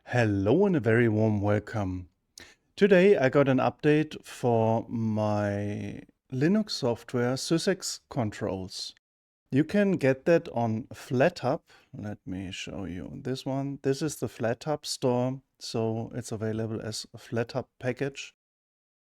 Hello and a very warm welcome. Today I got an update for my Linux software SysEx Controls. You can get that on FlatHub. Let me show you this one. This is the FlatHub store, so it's available as a FlatHub package.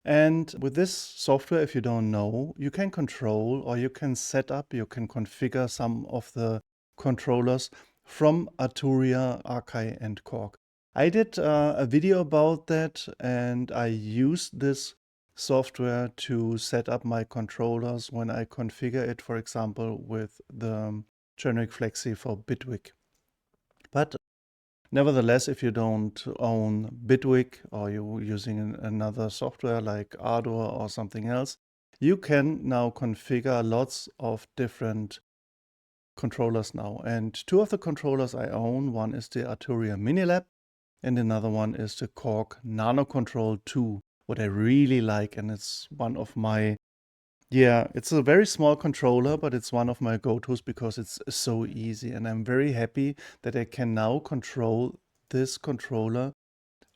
And with this software, if you don't know, you can control or you can set up, you can configure some of the controllers from Arturia, Akai and Korg. I did a video about that and I used this software to set up my controllers when I configure it, for example, with the generic Flexi for Bitwig. But nevertheless, if you don't own Bitwig or you're using another software like Ardour or something else, you can now configure lots of different controllers now. And two of the controllers I own, one is the Arturia Minilab and another one is the Korg NanoKONTROL2, what I really like. And it's one of my, it's a very small controller, but it's one of my go-tos because it's so easy. And I'm very happy that I can now control this controller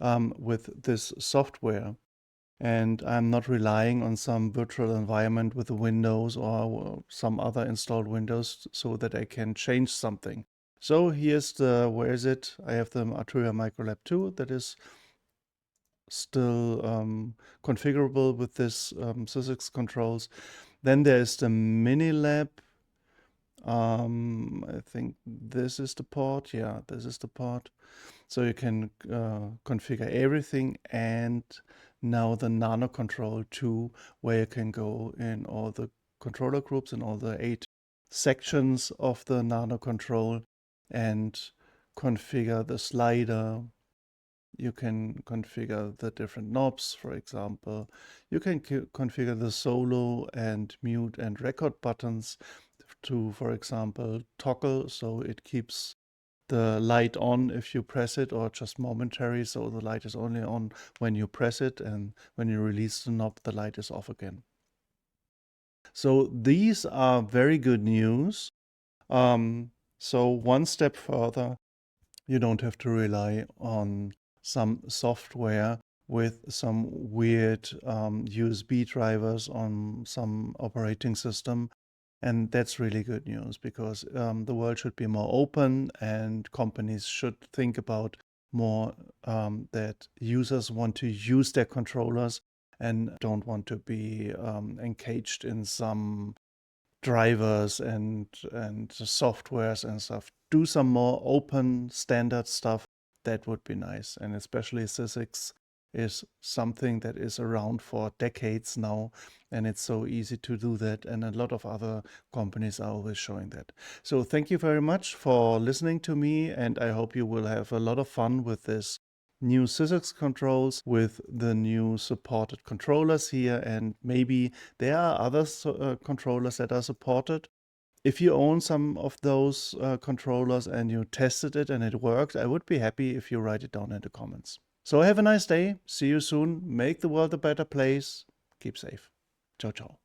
with this software. And I'm not relying on some virtual environment with Windows or some other installed Windows so that I can change something. So here's the, where is it? I have the Arturia Minilab 2 that is still configurable with this SysEx controls. Then there's the Minilab. I think this is the port. Yeah, this is the port. So you can configure everything, and now the NanoKONTROL2, where you can go in all the controller groups and all the 8 sections of the NanoKONTROL and configure the slider. You can configure the different knobs, for example. You can configure the solo and mute and record buttons to, for example, toggle, so it keeps the light on if you press it, or just momentary, so the light is only on when you press it, and when you release the knob, the light is off again. So these are very good news. So one step further, you don't have to rely on some software with some weird USB drivers on some operating system. And that's really good news because the world should be more open and companies should think about more that users want to use their controllers and don't want to be encaged in some drivers and softwares and stuff. Do some more open standard stuff. That would be nice. And especially SysEx is something that is around for decades now, and it's so easy to do that. And a lot of other companies are always showing that. So thank you very much for listening to me, and I hope you will have a lot of fun with this new SysEx controls with the new supported controllers here, and maybe there are other controllers that are supported. If you own some of those controllers and you tested it and it worked, I would be happy if you write it down in the comments. So have a nice day. See you soon. Make the world a better place. Keep safe. Ciao, ciao.